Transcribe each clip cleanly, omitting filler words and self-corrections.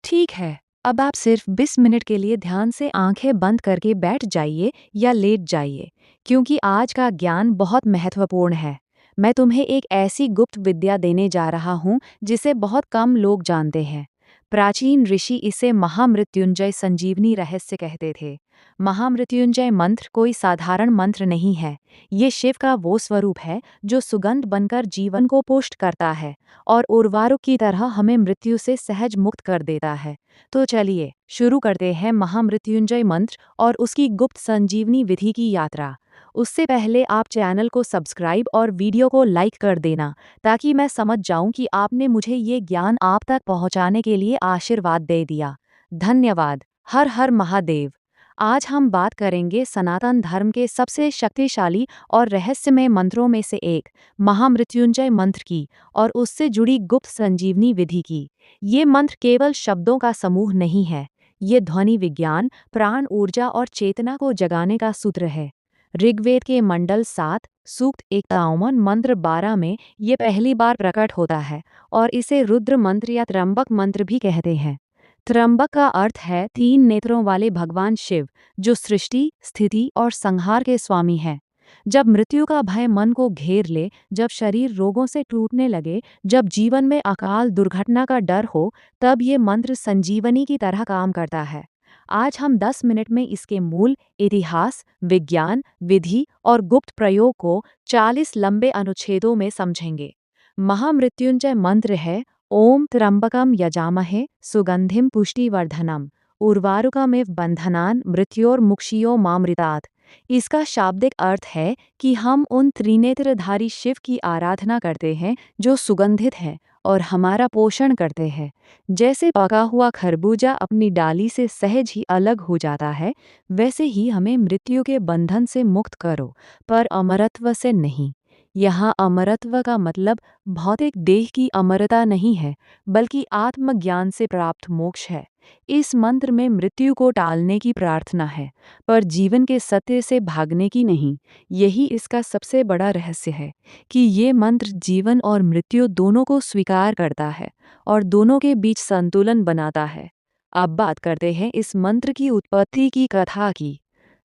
ठीक है, अब आप सिर्फ 20 मिनट के लिए ध्यान से आंखें बंद करके बैठ जाइए या लेट जाइए, क्योंकि आज का ज्ञान बहुत महत्वपूर्ण है। मैं तुम्हें एक ऐसी गुप्त विद्या देने जा रहा हूँ जिसे बहुत कम लोग जानते हैं। प्राचीन ऋषि इसे महामृत्युंजय संजीवनी रहस्य कहते थे। महामृत्युंजय मंत्र कोई साधारण मंत्र नहीं है। ये शिव का वो स्वरूप है जो सुगंध बनकर जीवन को पुष्ट करता है और उर्वारुक की तरह हमें मृत्यु से सहज मुक्त कर देता है। तो चलिए शुरू करते हैं महामृत्युंजय मंत्र और उसकी गुप्त संजीवनी विधि की यात्रा। उससे पहले आप चैनल को सब्सक्राइब और वीडियो को लाइक कर देना, ताकि मैं समझ जाऊं कि आपने मुझे ये ज्ञान आप तक पहुंचाने के लिए आशीर्वाद दे दिया। धन्यवाद। हर हर महादेव। आज हम बात करेंगे सनातन धर्म के सबसे शक्तिशाली और रहस्यमय मंत्रों में से एक महामृत्युंजय मंत्र की और उससे जुड़ी गुप्त संजीवनी विधि की। ये मंत्र केवल शब्दों का समूह नहीं है, ये ध्वनि विज्ञान, प्राण ऊर्जा और चेतना को जगाने का सूत्र है। ऋग्वेद के मंडल 7, सूक्त 51 मंत्र 12 में ये पहली बार प्रकट होता है और इसे रुद्र मंत्र या त्रंबक मंत्र भी कहते हैं। त्रंबक का अर्थ है 3 नेत्रों वाले भगवान शिव, जो सृष्टि, स्थिति और संहार के स्वामी हैं। जब मृत्यु का भय मन को घेर ले, जब शरीर रोगों से टूटने लगे, जब जीवन में अकाल दुर्घटना का डर हो, तब ये मंत्र संजीवनी की तरह काम करता है। आज हम 10 मिनट में इसके मूल, इतिहास, विज्ञान, विधि और गुप्त प्रयोग को 40 लंबे अनुच्छेदों में समझेंगे। महामृत्युंजय मंत्र है ओम त्र्यंबकम यजामहे सुगंधिम पुष्टिवर्धनम उर्वारुकमिव बंधनान मृत्योर्मुक्षियो मामृतात्। इसका शाब्दिक अर्थ है कि हम उन त्रिनेत्रधारी शिव की आराधना करते हैं जो सुगंधित है और हमारा पोषण करते हैं। जैसे पका हुआ खरबूजा अपनी डाली से सहज ही अलग हो जाता है, वैसे ही हमें मृत्यु के बंधन से मुक्त करो, पर अमरत्व से नहीं। यहाँ अमरत्व का मतलब भौतिक देह की अमरता नहीं है, बल्कि आत्मज्ञान से प्राप्त मोक्ष है। इस मंत्र में मृत्यु को टालने की प्रार्थना है, पर जीवन के सत्य से भागने की नहीं। यही इसका सबसे बड़ा रहस्य है कि ये मंत्र जीवन और मृत्यु दोनों को स्वीकार करता है और दोनों के बीच संतुलन बनाता है। अब बात करते हैं इस मंत्र की उत्पत्ति की कथा की।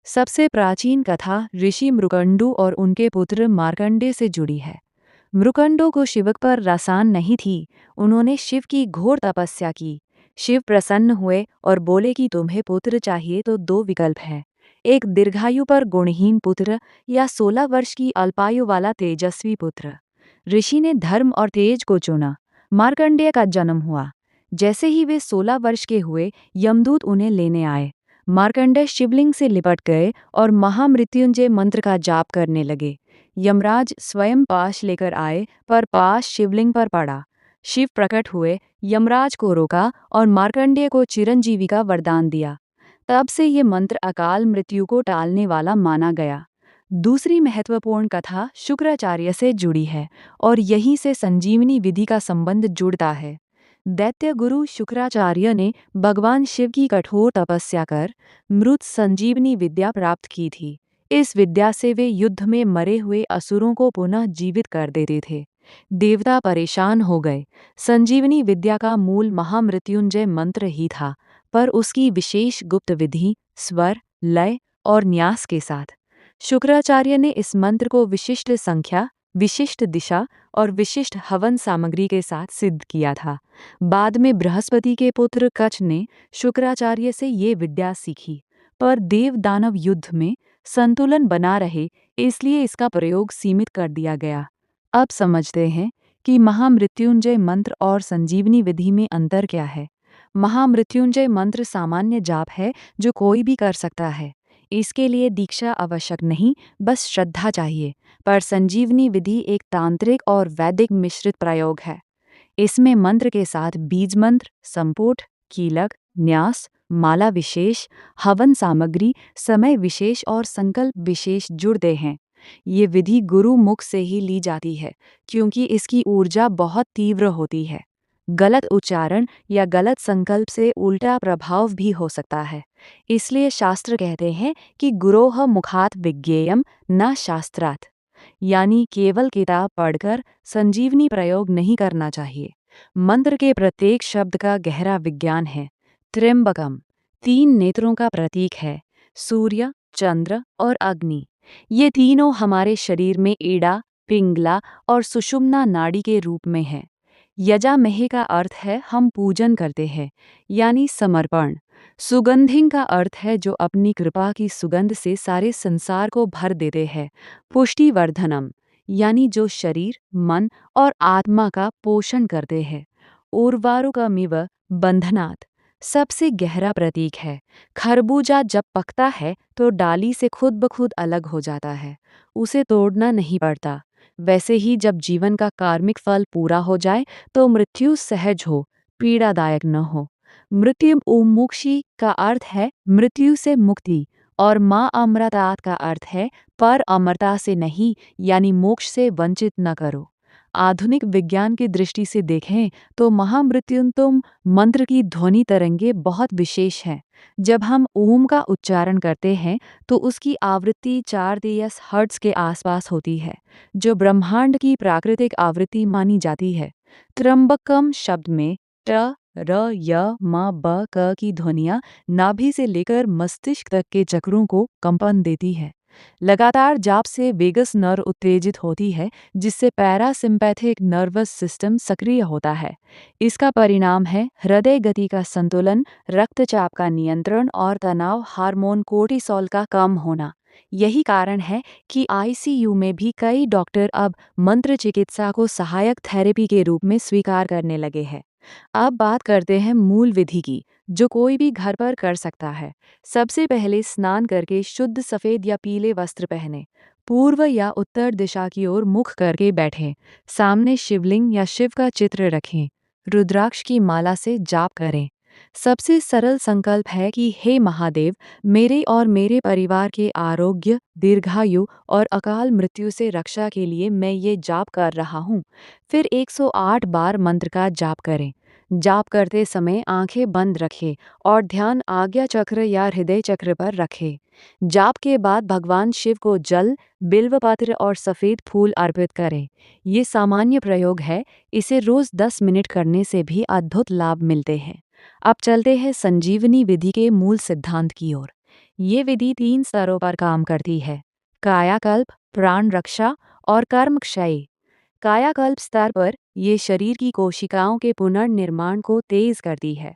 सबसे प्राचीन कथा ऋषि मृकंडू और उनके पुत्र मार्कंडेय से जुड़ी है। मृकंडो को शिवक पर रसान नहीं थी। उन्होंने शिव की घोर तपस्या की। शिव प्रसन्न हुए और बोले कि तुम्हें पुत्र चाहिए तो 2 विकल्प हैं, एक दीर्घायु पर गुणहीन पुत्र या 16 वर्ष की अल्पायु वाला तेजस्वी पुत्र। ऋषि ने धर्म और तेज को चुना। मार्कंडेय का जन्म हुआ। जैसे ही वे 16 वर्ष के हुए, यमदूत उन्हें लेने आए। मार्कंडेय शिवलिंग से लिपट गए और महामृत्युंजय मंत्र का जाप करने लगे। यमराज स्वयं पाश लेकर आए, पर पाश शिवलिंग पर पड़ा। शिव प्रकट हुए, यमराज को रोका और मार्कंडेय को चिरंजीवी का वरदान दिया। तब से ये मंत्र अकाल मृत्यु को टालने वाला माना गया। दूसरी महत्वपूर्ण कथा शुक्राचार्य से जुड़ी है और यहीं से संजीवनी विधि का संबंध जुड़ता है। दैत्य गुरु शुक्राचार्य ने भगवान शिव की कठोर तपस्या कर मृत संजीवनी विद्या प्राप्त की थी। इस विद्या से वे युद्ध में मरे हुए असुरों को पुनः जीवित कर देते थे। देवता परेशान हो गए। संजीवनी विद्या का मूल महामृत्युंजय मंत्र ही था, पर उसकी विशेष गुप्त विधि, स्वर, लय और न्यास के साथ। शुक्राचार्य ने इस मंत्र को विशिष्ट संख्या, विशिष्ट दिशा और विशिष्ट हवन सामग्री के साथ सिद्ध किया था। बाद में बृहस्पति के पुत्र कच्छ ने शुक्राचार्य से ये विद्या सीखी, पर देव दानव युद्ध में संतुलन बना रहे, इसलिए इसका प्रयोग सीमित कर दिया गया। अब समझते हैं कि महामृत्युंजय मंत्र और संजीवनी विधि में अंतर क्या है। महामृत्युंजय मंत्र सामान्य जाप है जो कोई भी कर सकता है। इसके लिए दीक्षा आवश्यक नहीं, बस श्रद्धा चाहिए। पर संजीवनी विधि एक तांत्रिक और वैदिक मिश्रित प्रयोग है। इसमें मंत्र के साथ बीज मंत्र, संपुट, कीलक, न्यास, माला विशेष, हवन सामग्री, समय विशेष और संकल्प विशेष जुड़ते हैं। ये विधि गुरु मुख से ही ली जाती है, क्योंकि इसकी ऊर्जा बहुत तीव्र होती है। गलत उच्चारण या गलत संकल्प से उल्टा प्रभाव भी हो सकता है। इसलिए शास्त्र कहते हैं कि गुरोह मुखात् विज्ञेयम न शास्त्रात्, यानी केवल किताब पढ़कर संजीवनी प्रयोग नहीं करना चाहिए। मंत्र के प्रत्येक शब्द का गहरा विज्ञान है। त्र्यंबकम 3 नेत्रों का प्रतीक है, सूर्य, चंद्र और अग्नि। ये तीनों हमारे शरीर में ईड़ा, पिंगला और सुषुम्ना नाड़ी के रूप में है। यजामहे का अर्थ है हम पूजन करते हैं, यानी समर्पण। सुगंधिं का अर्थ है जो अपनी कृपा की सुगंध से सारे संसार को भर देते हैं। पुष्टिवर्धनम यानी जो शरीर, मन और आत्मा का पोषण करते हैं। उर्वारुकमिव बंधनात् सबसे गहरा प्रतीक है। खरबूजा जब पकता है तो डाली से खुद ब खुद अलग हो जाता है, उसे तोड़ना नहीं पड़ता। वैसे ही जब जीवन का कार्मिक फल पूरा हो जाए तो मृत्यु सहज हो, पीड़ादायक न हो। मृत्यु उन्मुक्षी का अर्थ है मृत्यु से मुक्ति, और माँ अमृतात् का अर्थ है पर अमरता से नहीं, यानी मोक्ष से वंचित न करो। आधुनिक विज्ञान की दृष्टि से देखें तो महामृत्युंतम मंत्र की ध्वनि तरंगे बहुत विशेष हैं। जब हम ओम का उच्चारण करते हैं तो उसकी आवृत्ति 4 हर्ट्ज के आसपास होती है, जो ब्रह्मांड की प्राकृतिक आवृत्ति मानी जाती है। त्र्यंबकम शब्द में ट, र, य, म, ब, क की ध्वनियाँ नाभि से लेकर मस्तिष्क तक के चक्रों को कंपन देती है। लगातार जाप से वेगस नर्व उत्तेजित होती है, जिससे पैरासिम्पैथिक नर्वस सिस्टम सक्रिय होता है। इसका परिणाम है हृदय गति का संतुलन, रक्तचाप का नियंत्रण और तनाव हार्मोन कोर्टिसोल का कम होना। यही कारण है कि आईसीयू में भी कई डॉक्टर अब मंत्र चिकित्सा को सहायक थेरेपी के रूप में स्वीकार करने लगे हैं। अब बात करते हैं मूल विधि की, जो कोई भी घर पर कर सकता है। सबसे पहले स्नान करके शुद्ध सफ़ेद या पीले वस्त्र पहनें। पूर्व या उत्तर दिशा की ओर मुख करके बैठें। सामने शिवलिंग या शिव का चित्र रखें। रुद्राक्ष की माला से जाप करें। सबसे सरल संकल्प है कि हे महादेव, मेरे और मेरे परिवार के आरोग्य, दीर्घायु और अकाल मृत्यु से रक्षा के लिए मैं ये जाप कर रहा हूँ। फिर 108 बार मंत्र का जाप करें। जाप करते समय आंखें बंद रखें और ध्यान आज्ञा चक्र या हृदय चक्र पर रखें। जाप के बाद भगवान शिव को जल, बिल्वपत्र और सफ़ेद फूल अर्पित करें। ये सामान्य प्रयोग है, इसे रोज़ 10 मिनट करने से भी अद्भुत लाभ मिलते हैं। अब चलते हैं संजीवनी विधि के मूल सिद्धांत की ओर। ये विधि 3 स्तरों पर काम करती है: कायाकल्प, प्राण रक्षा और कर्मक्षय। कायाकल्प स्तर पर ये शरीर की कोशिकाओं के पुनर्निर्माण को तेज करती है।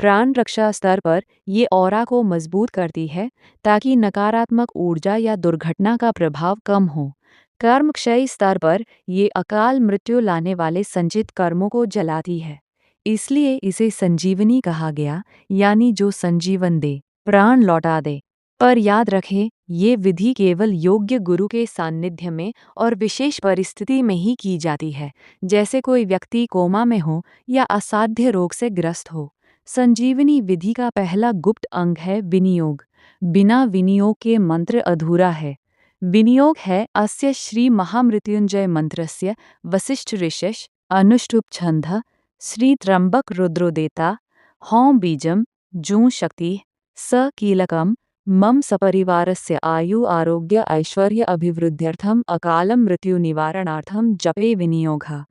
प्राण रक्षा स्तर पर ये ऑरा को मजबूत करती है ताकि नकारात्मक ऊर्जा या दुर्घटना का प्रभाव कम हो। कर्मक्षय स्तर पर ये अकाल मृत्यु लाने वाले संचित कर्मों को जलाती है। इसलिए इसे संजीवनी कहा गया, यानी जो संजीवन दे, प्राण लौटा दे। पर याद रखें, ये विधि केवल योग्य गुरु के सानिध्य में और विशेष परिस्थिति में ही की जाती है, जैसे कोई व्यक्ति कोमा में हो या असाध्य रोग से ग्रस्त हो। संजीवनी विधि का पहला गुप्त अंग है विनियोग। बिना विनियोग के मंत्र अधूरा है। विनियोग है अस्य श्री महामृत्युंजय मंत्रस्य वसिष्ठ ऋषिः अनुष्टुप छंदः श्री त्र्यंबक रुद्रोदेता हौं बीजम जूं शक्ति स कीलकम मम सपरिवारस्य आयु आरोग्य ऐश्वर्य अभिवृद्ध्यर्थम अकालम मृत्यु निवारणार्थम जपे विनियोगः।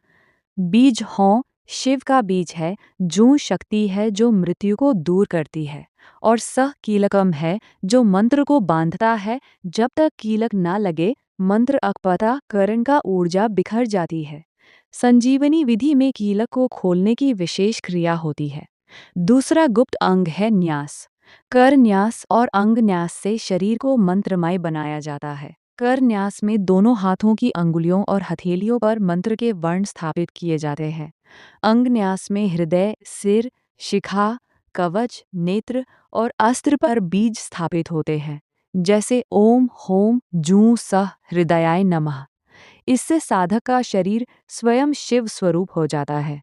बीज हौं शिव का बीज है, जूं शक्ति है जो मृत्यु को दूर करती है, और सह कीलकम है जो मंत्र को बांधता है। जब तक कीलक ना लगे मंत्र अकपता करण का ऊर्जा बिखर जाती है। संजीवनी विधि में कीलक को खोलने की विशेष क्रिया होती है। दूसरा गुप्त अंग है न्यास। कर न्यास और अंग न्यास से शरीर को मंत्रमय बनाया जाता है। कर न्यास में दोनों हाथों की अंगुलियों और हथेलियों पर मंत्र के वर्ण स्थापित किए जाते हैं। अंग न्यास में हृदय, सिर, शिखा, कवच, नेत्र और अस्त्र पर बीज स्थापित होते हैं, जैसे ओम, होम, जूं, सह, हृदयाय नमः। इससे साधक का शरीर स्वयं शिव स्वरूप हो जाता है।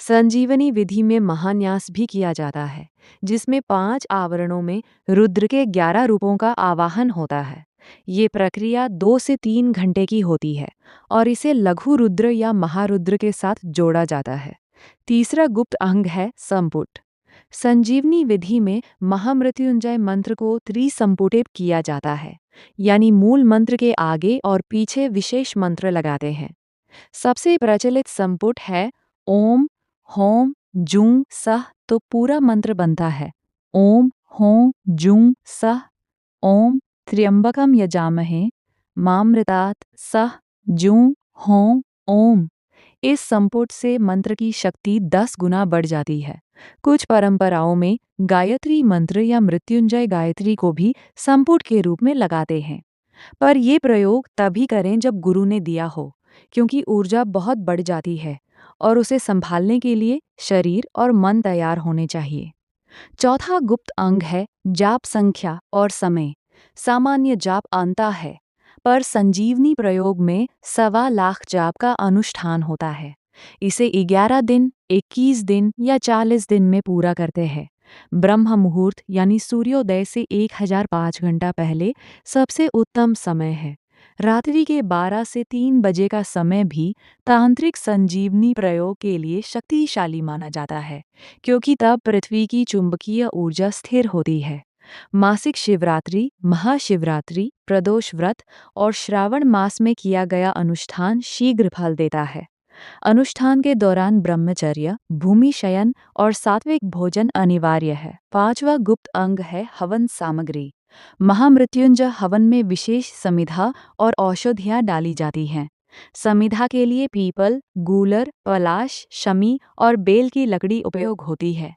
संजीवनी विधि में महान्यास भी किया जाता है, जिसमें 5 आवरणों में रुद्र के 11 रूपों का आवाहन होता है। ये प्रक्रिया 2 से 3 घंटे की होती है और इसे लघु रुद्र या महारुद्र के साथ जोड़ा जाता है। तीसरा गुप्त अंग है संपुट। संजीवनी विधि में महामृत्युंजय मंत्र को त्रिसंपुटित किया जाता है, यानी मूल मंत्र के आगे और पीछे विशेष मंत्र लगाते हैं। सबसे प्रचलित संपुट है ओम, होम जूं सह तो पूरा मंत्र बनता है ओम हों जूं सह ओम त्र्यंबकम यजामहे मामृतात् सह जूं हों ओम। इस संपुट से मंत्र की शक्ति 10 गुना बढ़ जाती है। कुछ परंपराओं में गायत्री मंत्र या मृत्युंजय गायत्री को भी संपुट के रूप में लगाते हैं, पर ये प्रयोग तभी करें जब गुरु ने दिया हो, क्योंकि ऊर्जा बहुत बढ़ जाती है और उसे संभालने के लिए शरीर और मन तैयार होने चाहिए। चौथा गुप्त अंग है जाप संख्या और समय। सामान्य जाप अंता है, पर संजीवनी प्रयोग में 1.25 लाख जाप का अनुष्ठान होता है। इसे 11 दिन, 21 दिन या 40 दिन में पूरा करते हैं। ब्रह्म मुहूर्त यानी सूर्योदय से 1005 घंटा पहले सबसे उत्तम समय है। रात्रि के 12 से 3 बजे का समय भी तांत्रिक संजीवनी प्रयोग के लिए शक्तिशाली माना जाता है, क्योंकि तब पृथ्वी की चुंबकीय ऊर्जा स्थिर होती है। मासिक शिवरात्रि, महाशिवरात्रि, प्रदोष व्रत और श्रावण मास में किया गया अनुष्ठान शीघ्र फल देता है। अनुष्ठान के दौरान ब्रह्मचर्य, भूमि शयन और सात्विक भोजन अनिवार्य है। पांचवा गुप्त अंग है हवन सामग्री। महामृत्युंजय हवन में विशेष समिधा और औषधियाँ डाली जाती हैं। समिधा के लिए पीपल, गूलर, पलाश, शमी और बेल की लकड़ी उपयोग होती है।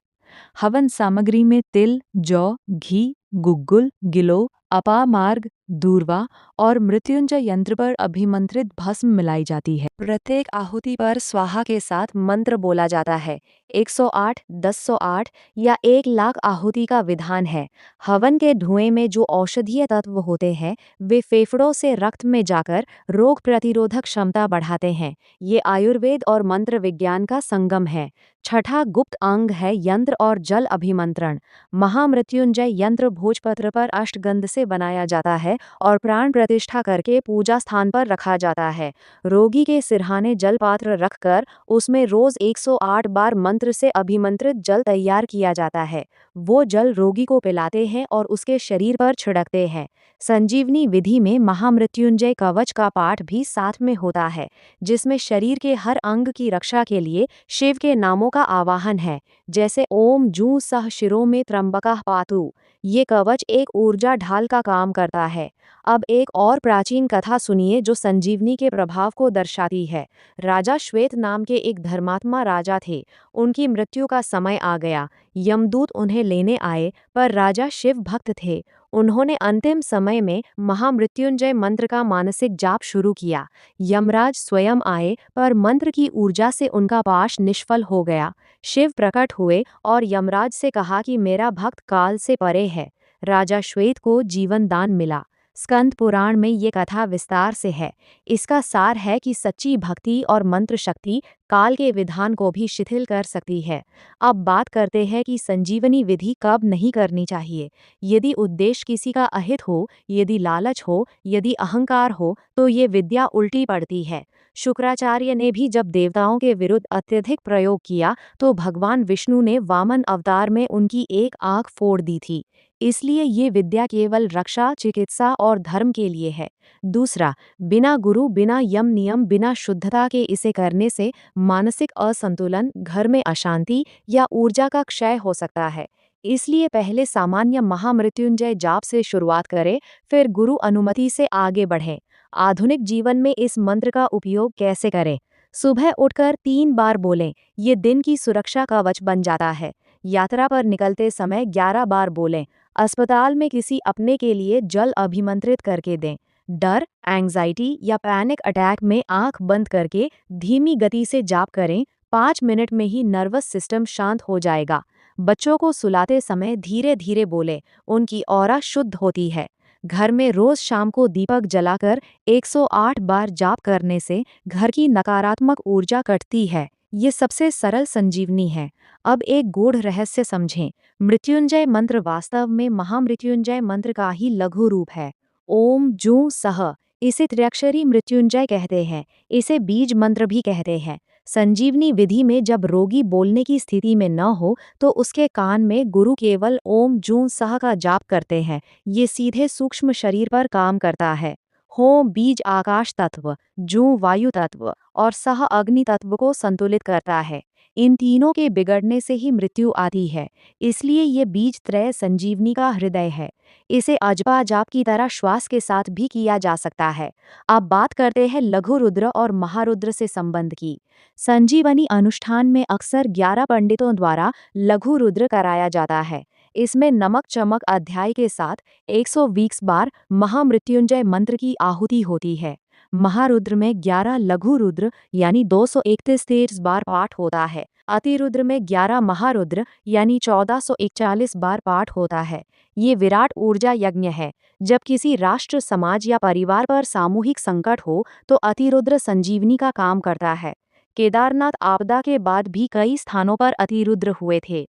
हवन सामग्री में तिल, जौ, घी, गुग्गुल, गिलो, अपामार्ग, दूर्वा और मृत्युंजय यंत्र पर अभिमंत्रित भस्म मिलाई जाती है। प्रत्येक आहुति पर स्वाहा के साथ मंत्र बोला जाता है। 108, 1008 या 1 लाख आहुति का विधान है। हवन के धुएं में जो औषधीय तत्व होते हैं, वे फेफड़ों से रक्त में जाकर रोग प्रतिरोधक क्षमता बढ़ाते हैं। ये आयुर्वेद और मंत्र विज्ञान का संगम है। छठा गुप्त अंग है यंत्र और जल अभिमंत्रण। महामृत्युंजय यंत्र भोजपत्र पर अष्टगंध से बनाया जाता है और प्राण प्रतिष्ठा करके पूजा स्थान पर रखा जाता है। रोगी के सिरहाने जल पात्र रखकर उसमें रोज 108 बार मंत्र से अभिमंत्रित जल तैयार किया जाता है। वो जल रोगी को पिलाते हैं और उसके शरीर पर छिड़कते हैं। संजीवनी विधि में महामृत्युंजय कवच का पाठ भी साथ में होता है, जिसमें शरीर के हर अंग की रक्षा के लिए शिव के नामों का आवाहन है, जैसे ओम जूं सह शिरो में त्र्यंबकः पातु। ये कवच एक ऊर्जा ढाल का काम करता है। अब एक और प्राचीन कथा सुनिए जो संजीवनी के प्रभाव को दर्शाती है। राजा श्वेत नाम के एक धर्मात्मा राजा थे। उनकी मृत्यु का समय आ गया। यमदूत उन्हें लेने आए, पर राजा शिव भक्त थे। उन्होंने अंतिम समय में महामृत्युंजय मंत्र का मानसिक जाप शुरू किया। यमराज स्वयं आए, पर मंत्र की ऊर्जा से उनका पाश निष्फल हो गया। शिव प्रकट हुए और यमराज से कहा कि मेरा भक्त काल से परे है। राजा श्वेत को जीवन दान मिला। स्कंद पुराण में ये कथा विस्तार से है। इसका सार है कि सच्ची भक्ति और मंत्र शक्ति काल के विधान को भी शिथिल कर सकती है। अब बात करते हैं कि संजीवनी विधि कब नहीं करनी चाहिए। यदि उद्देश्य किसी का अहित हो, यदि लालच हो, यदि अहंकार हो, तो ये विद्या उल्टी पड़ती है। शुक्राचार्य ने भी जब देवताओं के विरुद्ध अत्यधिक प्रयोग किया तो भगवान विष्णु ने वामन अवतार में उनकी एक आंख फोड़ दी थी। इसलिए ये विद्या केवल रक्षा, चिकित्सा और धर्म के लिए है। दूसरा, बिना गुरु, बिना यम नियम, बिना शुद्धता के इसे करने से मानसिक असंतुलन, घर में अशांति या ऊर्जा का क्षय हो सकता है। इसलिए पहले सामान्य महामृत्युंजय जाप से शुरुआत करें, फिर गुरु अनुमति से आगे बढ़ें। आधुनिक जीवन में इस मंत्र का उपयोग कैसे करें? सुबह उठकर 3 बार बोलें, ये दिन की सुरक्षा कवच बन जाता है। यात्रा पर निकलते समय 11 बार बोलें। अस्पताल में किसी अपने के लिए जल अभिमंत्रित करके दें। डर, एंग्जाइटी या पैनिक अटैक में आंख बंद करके धीमी गति से जाप करें। 5 मिनट में ही नर्वस सिस्टम शांत हो जाएगा। बच्चों को सुलाते समय धीरे धीरे बोलें, उनकी ऑरा शुद्ध होती है। घर में रोज शाम को दीपक जलाकर 108 बार जाप करने से घर की नकारात्मक ऊर्जा कटती है। ये सबसे सरल संजीवनी है। अब एक गूढ़ रहस्य समझें। मृत्युंजय मंत्र वास्तव में महामृत्युंजय मंत्र का ही लघु रूप है। ओम जूं सह, इसे त्र्यक्षरी मृत्युंजय कहते हैं। इसे बीज मंत्र भी कहते हैं। संजीवनी विधि में जब रोगी बोलने की स्थिति में न हो तो उसके कान में गुरु केवल ओम जूं सह का जाप करते हैं। ये सीधे सूक्ष्म शरीर पर काम करता है। हों बीज आकाश तत्व, जूं वायु तत्व और सह अग्नि तत्व को संतुलित करता है। इन तीनों के बिगड़ने से ही मृत्यु आती है। इसलिए ये बीज त्रय संजीवनी का हृदय है। इसे अजपा जाप की तरह श्वास के साथ भी किया जा सकता है। अब बात करते हैं लघु रुद्र और महारुद्र से संबंध की। संजीवनी अनुष्ठान में अक्सर 11 पंडितों द्वारा लघु रुद्र कराया जाता है। इसमें नमक चमक अध्याय के साथ 120 बार महामृत्युंजय मंत्र की आहुति होती है। महारुद्र में 11 लघु रुद्र यानी 231 बार पाठ होता है। अतिरुद्र में 11 महारुद्र यानी 1441 बार पाठ होता है। ये विराट ऊर्जा यज्ञ है। जब किसी राष्ट्र, समाज या परिवार पर सामूहिक संकट हो तो अतिरुद्र संजीवनी का काम करता है। केदारनाथ आपदा के बाद भी कई स्थानों पर अतिरुद्र हुए थे।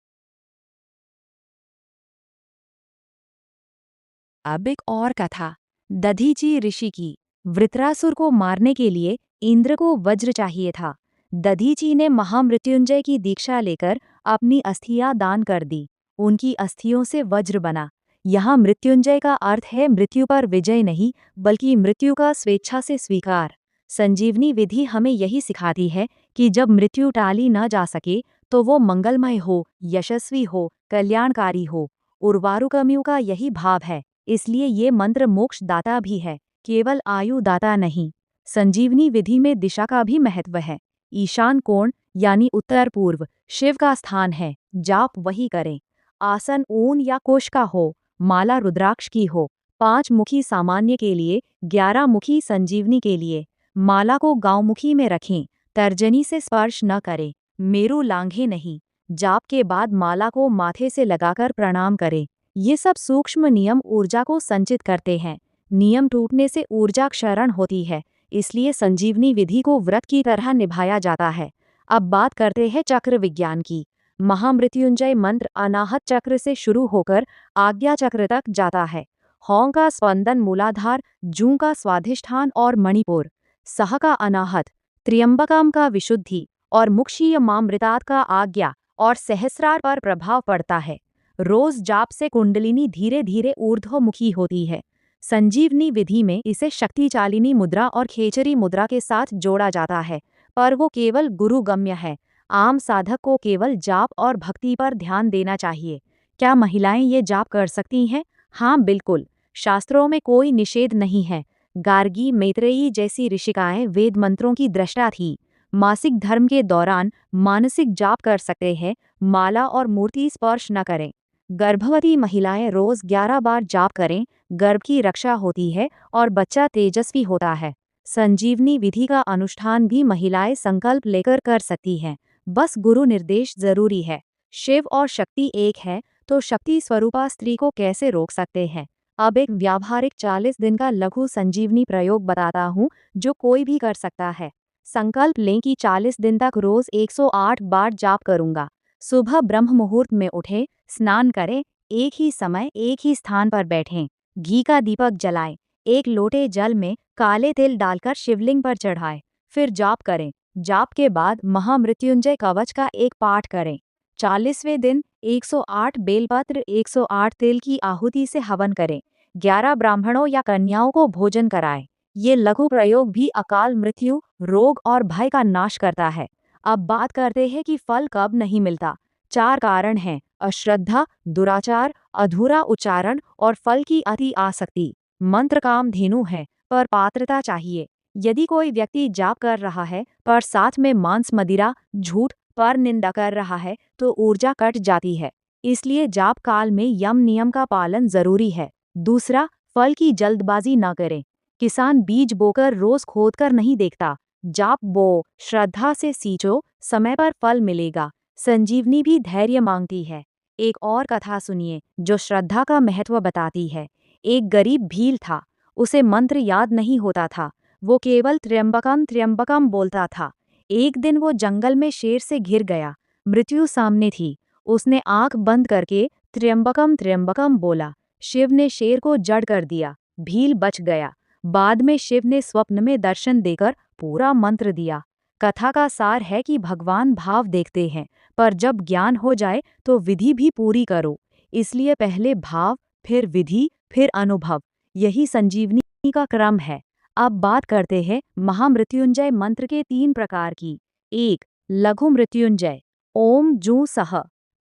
अब एक और कथा, दधीची ऋषि की। वृत्रासुर को मारने के लिए इंद्र को वज्र चाहिए था। दधीची ने महामृत्युंजय की दीक्षा लेकर अपनी अस्थियां दान कर दी। उनकी अस्थियों से वज्र बना। यहाँ मृत्युंजय का अर्थ है मृत्यु पर विजय नहीं, बल्कि मृत्यु का स्वेच्छा से स्वीकार। संजीवनी विधि हमें यही सिखाती है कि जब मृत्यु टाली न जा सके तो वो मंगलमय हो, यशस्वी हो, कल्याणकारी हो। उर्वारुकमियों का यही भाव है। इसलिए ये मंत्र मोक्ष दाता भी है, केवल आयु दाता नहीं। संजीवनी विधि में दिशा का भी महत्व है। ईशान कोण यानी उत्तर पूर्व शिव का स्थान है, जाप वही करें। आसन ऊन या कुश का हो, माला रुद्राक्ष की हो। 5 मुखी सामान्य के लिए, 11 मुखी संजीवनी के लिए। माला को गांवमुखी में रखें, तर्जनी से स्पर्श न करें, मेरु लांघे नहीं। जाप के बाद माला को माथे से लगाकर प्रणाम करें। ये सब सूक्ष्म नियम ऊर्जा को संचित करते हैं। नियम टूटने से ऊर्जा क्षरण होती है, इसलिए संजीवनी विधि को व्रत की तरह निभाया जाता है। अब बात करते हैं चक्र विज्ञान की। महामृत्युंजय मंत्र अनाहत चक्र से शुरू होकर आज्ञा चक्र तक जाता है। हौं का स्पंदन मूलाधार, जूं का स्वाधिष्ठान और मणिपुर, सह का अनाहत, त्र्यंबकम का विशुद्धि और मुक्षीय मामृतात् का आज्ञा और सहस्रार पर प्रभाव पड़ता है। रोज जाप से कुंडलिनी धीरे धीरे ऊर्ध्वमुखी होती है। संजीवनी विधि में इसे शक्तिचालिनी मुद्रा और खेचरी मुद्रा के साथ जोड़ा जाता है, पर वो केवल गुरुगम्य है। आम साधक को केवल जाप और भक्ति पर ध्यान देना चाहिए। क्या महिलाएं ये जाप कर सकती हैं? हाँ, बिल्कुल। शास्त्रों में कोई निषेध नहीं है। गार्गी, मैत्रेयी जैसी ऋषिकाएं वेद मंत्रों की द्रष्टा थी। मासिक धर्म के दौरान मानसिक जाप कर सकते हैं, माला और मूर्ति स्पर्श न करें। गर्भवती महिलाएं रोज 11 बार जाप करें, गर्भ की रक्षा होती है और बच्चा तेजस्वी होता है। संजीवनी विधि का अनुष्ठान भी महिलाएं संकल्प लेकर कर सकती हैं, बस गुरु निर्देश जरूरी है। शिव और शक्ति एक है, तो शक्ति स्वरूपा स्त्री को कैसे रोक सकते हैं? अब एक व्यावहारिक 40 दिन का लघु संजीवनी प्रयोग बताता हूँ, जो कोई भी कर सकता है। संकल्प लें कि 40 दिन तक रोज 108 बार जाप करूंगा। सुबह ब्रह्म मुहूर्त में उठें, स्नान करें, एक ही समय एक ही स्थान पर बैठें, घी का दीपक जलाएं, एक लोटे जल में काले तिल डालकर शिवलिंग पर चढ़ाएं, फिर जाप करें। जाप के बाद महामृत्युंजय कवच का एक पाठ करें। 40वें दिन 108 बेलपत्र, 108 तिल की आहुति से हवन करें। 11 ब्राह्मणों या कन्याओं को भोजन कराएं। ये लघु प्रयोग भी अकाल मृत्यु, रोग और भय का नाश करता है। अब बात करते हैं कि फल कब नहीं मिलता। 4 कारण हैं: अश्रद्धा, दुराचार, अधूरा उच्चारण और फल की अति आसक्ति। मंत्र कामधेनु है, पर पात्रता चाहिए। यदि कोई व्यक्ति जाप कर रहा है पर साथ में मांस, मदिरा, झूठ, पर निंदा कर रहा है तो ऊर्जा कट जाती है। इसलिए जाप काल में यम नियम का पालन जरूरी है। दूसरा, फल की जल्दबाजी न करें। किसान बीज बोकर रोज खोदकर नहीं देखता। जाप बो, श्रद्धा से सींचो, समय पर फल मिलेगा। संजीवनी भी धैर्य मांगती है। एक और कथा सुनिए जो श्रद्धा का महत्व बताती है। एक गरीब भील था, उसे मंत्र याद नहीं होता था। वो केवल त्र्यंबकम त्र्यंबकम बोलता था। एक दिन वो जंगल में शेर से घिर गया। मृत्यु सामने थी। उसने आंख बंद करके त्र्यंबकम त्र्यंबकम बोला। शिव ने शेर को जड़ कर दिया। भील बच गया। बाद में शिव ने स्वप्न में दर्शन देकर पूरा मंत्र दिया। कथा का सार है कि भगवान भाव देखते हैं, पर जब ज्ञान हो जाए तो विधि भी पूरी करो। इसलिए पहले भाव, फिर विधि, फिर अनुभव। यही संजीवनी का क्रम है। अब बात करते हैं महामृत्युंजय मंत्र के 3 प्रकार की। 1. लघु मृत्युंजय, ओम जूं सह।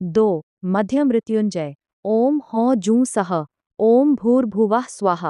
2 मध्य मृत्युंजय, ओम हौ जूं सह, ओम भूर्भुवः स्वः।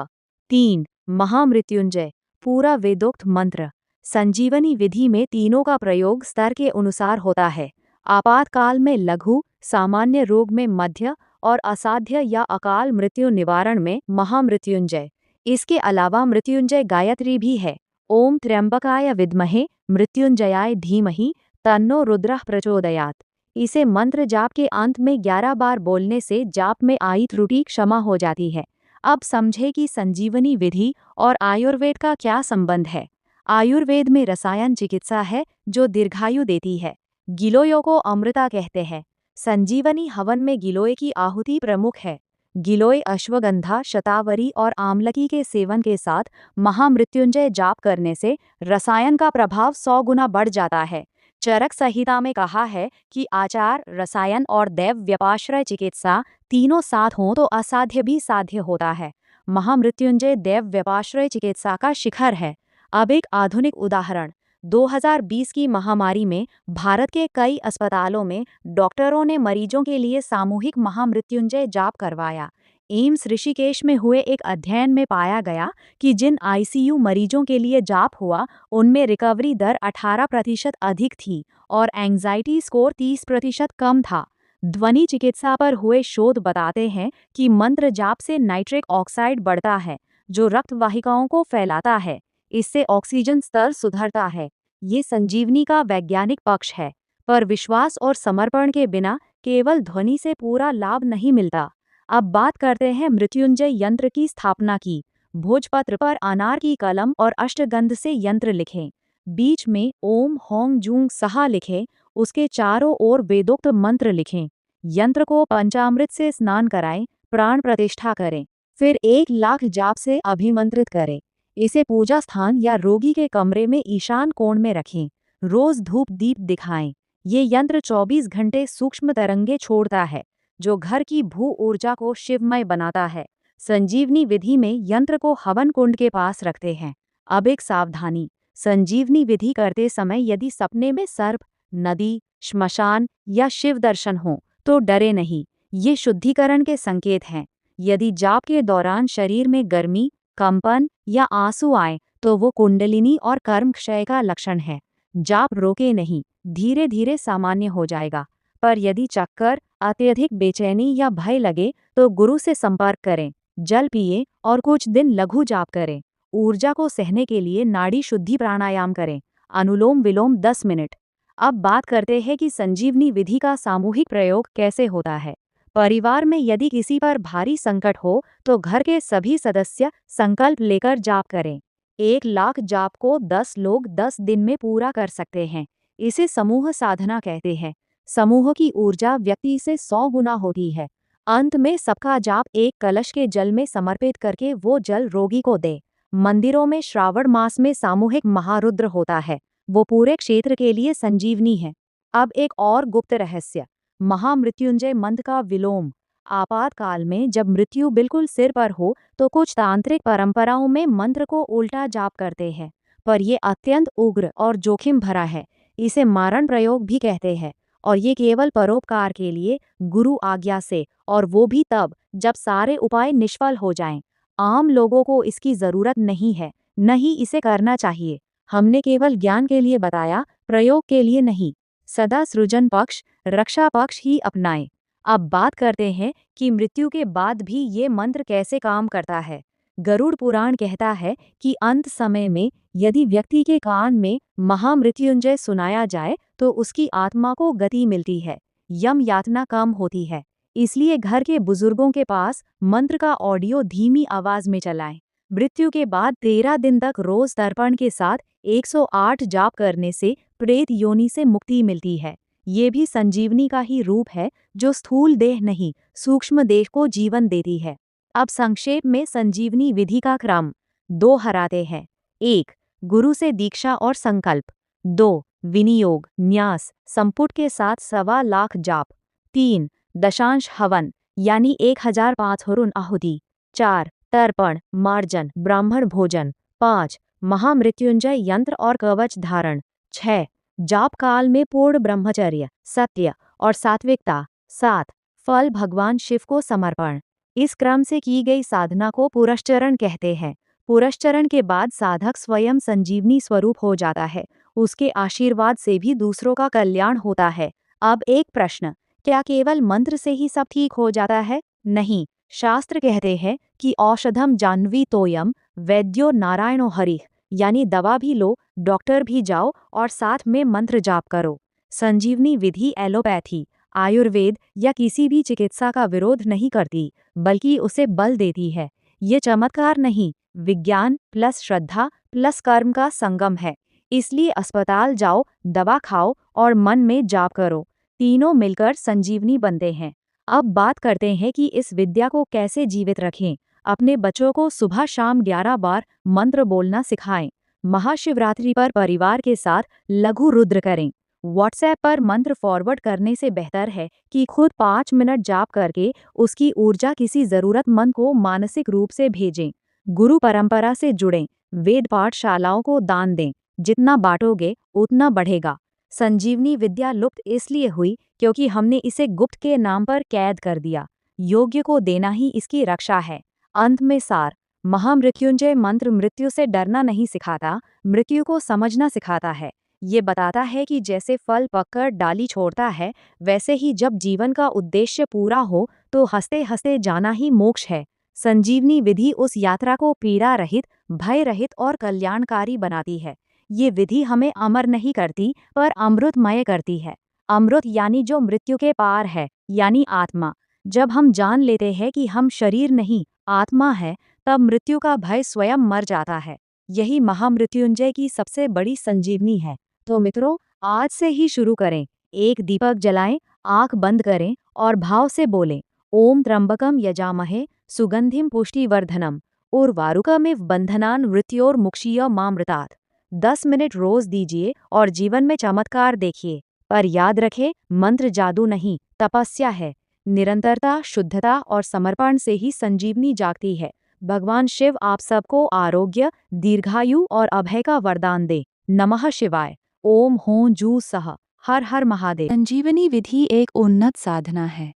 3 महामृत्युंजय, पूरा वेदोक्त मंत्र। संजीवनी विधि में तीनों का प्रयोग स्तर के अनुसार होता है। आपातकाल में लघु, सामान्य रोग में मध्य और असाध्य या अकाल मृत्यु निवारण में महामृत्युंजय। इसके अलावा मृत्युंजय गायत्री भी है। ओम त्र्यंबकाय विद्महे मृत्युंजयाय धीमहि तन्नो रुद्रः प्रचोदयात्। इसे मंत्र जाप के अंत में 11 बार बोलने से जाप में आई त्रुटि क्षमा हो जाती है। अब समझे कि संजीवनी विधि और आयुर्वेद का क्या संबंध है। आयुर्वेद में रसायन चिकित्सा है जो दीर्घायु देती है। गिलोय को अमृता कहते हैं। संजीवनी हवन में गिलोय की आहुति प्रमुख है। गिलोय अश्वगंधा, शतावरी और आमलकी के सेवन के साथ महामृत्युंजय जाप करने से रसायन का प्रभाव 100 गुना बढ़ जाता है। चरक संहिता में कहा है कि आचार, रसायन और दैव व्यपाश्रय चिकित्सा तीनों साथ हों तो असाध्य भी साध्य होता है। महामृत्युंजय दैव व्यपाश्रय चिकित्सा का शिखर है। अब एक आधुनिक उदाहरण। 2020 की महामारी में भारत के कई अस्पतालों में डॉक्टरों ने मरीजों के लिए सामूहिक महामृत्युंजय जाप करवाया। एम्स ऋषिकेश में हुए एक अध्ययन में पाया गया कि जिन आईसीयू मरीजों के लिए जाप हुआ उनमें रिकवरी दर 18% अधिक थी और एंजाइटी स्कोर 30% कम था। ध्वनि चिकित्सा पर हुए शोध बताते हैं कि मंत्र जाप से नाइट्रिक ऑक्साइड बढ़ता है, जो रक्त वाहिकाओं को फैलाता है। इससे ऑक्सीजन स्तर सुधरता है। ये संजीवनी का वैज्ञानिक पक्ष है, पर विश्वास और समर्पण के बिना केवल ध्वनि से पूरा लाभ नहीं मिलता। अब बात करते हैं मृत्युंजय यंत्र की स्थापना की। भोजपत्र पर अनार की कलम और अष्टगंध से यंत्र लिखें। बीच में ओम होंग जूंग सहा लिखें। उसके चारों ओर वेदोक्त मंत्र लिखें। यंत्र को पंचामृत से स्नान कराएं, प्राण प्रतिष्ठा करें, फिर 1 लाख जाप से अभिमंत्रित करें। इसे पूजा स्थान या रोगी के कमरे में ईशान कोण में रखें। रोज धूप दीप दिखाएं। ये यंत्र 24 घंटे सूक्ष्म तरंगे छोड़ता है, जो घर की भू ऊर्जा को शिवमय बनाता है। संजीवनी विधि में यंत्र को हवन कुंड के पास रखते हैं। अब एक सावधानी। संजीवनी विधि करते समय यदि सपने में सर्प, नदी, श्मशान या शिव दर्शन हो तो डरे नहीं। ये शुद्धिकरण के संकेत हैं। यदि जाप के दौरान शरीर में गर्मी, कंपन या आंसू आए तो वो कुंडलिनी और कर्म क्षय का लक्षण है। जाप रोके नहीं, धीरे धीरे सामान्य हो जाएगा। पर यदि चक्कर, अत्यधिक बेचैनी या भय लगे तो गुरु से संपर्क करें, जल पिए और कुछ दिन लघु जाप करें। ऊर्जा को सहने के लिए नाड़ी शुद्धि प्राणायाम करें, अनुलोम विलोम 10 मिनट। अब बात करते हैं कि संजीवनी विधि का सामूहिक प्रयोग कैसे होता है। परिवार में यदि किसी पर भारी संकट हो तो घर के सभी सदस्य संकल्प लेकर जाप करें। 1 लाख जाप को 10 लोग 10 दिन में पूरा कर सकते हैं। इसे समूह साधना कहते हैं। समूह की ऊर्जा व्यक्ति से 100 गुना होती है। अंत में सबका जाप एक कलश के जल में समर्पित करके वो जल रोगी को दे। मंदिरों में श्रावण मास में सामूहिक महारुद्र होता है। वो पूरे क्षेत्र के लिए संजीवनी है। अब एक और गुप्त रहस्य। महामृत्युंजय मंत्र का विलोम। आपातकाल में जब मृत्यु बिल्कुल सिर पर हो तो कुछ तांत्रिक परंपराओं में मंत्र को उल्टा जाप करते हैं, पर यह अत्यंत उग्र और जोखिम भरा है। इसे मारण प्रयोग भी कहते हैं और ये केवल परोपकार के लिए, गुरु आज्ञा से, और वो भी तब जब सारे उपाय निष्फल हो जाएं। आम लोगों को इसकी जरूरत नहीं है, न ही इसे करना चाहिए। हमने केवल ज्ञान के लिए बताया, प्रयोग के लिए नहीं। सदा सृजन पक्ष, रक्षा पक्ष ही अपनाएं। अब बात करते हैं कि मृत्यु के बाद भी ये मंत्र कैसे काम करता है। गरुड़ पुराण कहता है कि अंत समय में यदि व्यक्ति के कान में महामृत्युंजय सुनाया जाए तो उसकी आत्मा को गति मिलती है, यम यातना कम होती है। इसलिए घर के बुजुर्गों के पास मंत्र का ऑडियो धीमी आवाज में चलाएं। मृत्यु के बाद 13 दिन तक रोज तर्पण के साथ 108 जाप करने से प्रेत योनि से मुक्ति मिलती है। ये भी संजीवनी का ही रूप है, जो स्थूल देह नहीं, सूक्ष्म देह को जीवन देती है। अब संक्षेप में संजीवनी विधि का क्रम 2 हराते हैं। 1. गुरु से दीक्षा और संकल्प। 2. विनियोग, न्यास, संपुट के साथ 1.25 लाख जाप। 3. दशांश हवन यानी 1005 हरुन आहुति। 4. तर्पण, मार्जन, ब्राह्मण भोजन। 5. महामृत्युंजय यंत्र और कवच धारण। 6. जाप काल में पूर्ण ब्रह्मचर्य, सत्य और सात्विकता। 7. फल भगवान शिव को समर्पण। इस क्रम से की गई साधना को पुरस्चरण कहते हैं। पुरस्चरण के बाद साधक स्वयं संजीवनी स्वरूप हो जाता है। उसके आशीर्वाद से भी दूसरों का कल्याण होता है। अब एक प्रश्न, क्या केवल मंत्र से ही सब ठीक हो जाता है? नहीं, शास्त्र कहते हैं कि औषधम जाह्नवी तोयम, वैद्यो नारायणो हरिः, यानी दवा भी लो, डॉक्टर भी जाओ और साथ में मंत्र जाप करो। संजीवनी विधि एलोपैथी, आयुर्वेद या किसी भी चिकित्सा का विरोध नहीं करती, बल्कि उसे बल देती है। ये चमत्कार नहीं, विज्ञान प्लस श्रद्धा प्लस कर्म का संगम है। इसलिए अस्पताल जाओ, दवा खाओ और मन में जाप करो। तीनों मिलकर संजीवनी बनते हैं। अब बात करते हैं कि इस विद्या को कैसे जीवित रखें। अपने बच्चों को सुबह शाम 11 बार मंत्र बोलना सिखाएं। महाशिवरात्रि पर परिवार के साथ लघु रुद्र करें। व्हाट्सएप पर मंत्र फॉरवर्ड करने से बेहतर है कि खुद 5 मिनट जाप करके उसकी ऊर्जा किसी जरूरतमंद को मानसिक रूप से भेजें। गुरु परंपरा से जुड़ें, वेद पाठशालाओं को दान दें। जितना बांटोगे उतना बढ़ेगा। संजीवनी विद्या लुप्त इसलिए हुई क्योंकि हमने इसे गुप्त के नाम पर कैद कर दिया। योग्य को देना ही इसकी रक्षा है। अंत में सार, महामृत्युंजय मंत्र मृत्यु से डरना नहीं सिखाता, मृत्यु को समझना सिखाता है। ये बताता है कि जैसे फल पककर डाली छोड़ता है, वैसे ही जब जीवन का उद्देश्य पूरा हो तो हंसते हंसते जाना ही मोक्ष है। संजीवनी विधि उस यात्रा को पीड़ा रहित, भय रहित और कल्याणकारी बनाती है। ये विधि हमें अमर नहीं करती, पर अमृतमय करती है। अमृत यानी जो मृत्यु के पार है, यानी आत्मा। जब हम जान लेते हैं कि हम शरीर नहीं, आत्मा है, तब मृत्यु का भय स्वयं मर जाता है। यही महामृत्युंजय की सबसे बड़ी संजीवनी है। तो मित्रों, आज से ही शुरू करें। एक दीपक जलाएं, आंख बंद करें और भाव से बोलें, ओम त्र्यंबकम यजामहे सुगंधिम पुष्टिवर्धनम उर्वारुकमिव बंधनान मृत्योर्मुक्षीयमामृतात्। 10 मिनट रोज दीजिए और जीवन में चमत्कार देखिए। पर याद रखें, मंत्र जादू नहीं, तपस्या है। निरंतरता, शुद्धता और समर्पण से ही संजीवनी जागती है। भगवान शिव आप सबको आरोग्य, दीर्घायु और अभय का वरदान दे। नमः शिवाय। ओम हों जू सह। हर हर महादेव। संजीवनी विधि एक उन्नत साधना है।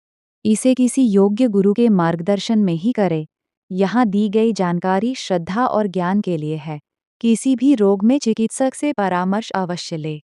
इसे किसी योग्य गुरु के मार्गदर्शन में ही करें। यहाँ दी गई जानकारी श्रद्धा और ज्ञान के लिए है। किसी भी रोग में चिकित्सक से परामर्श अवश्य ले।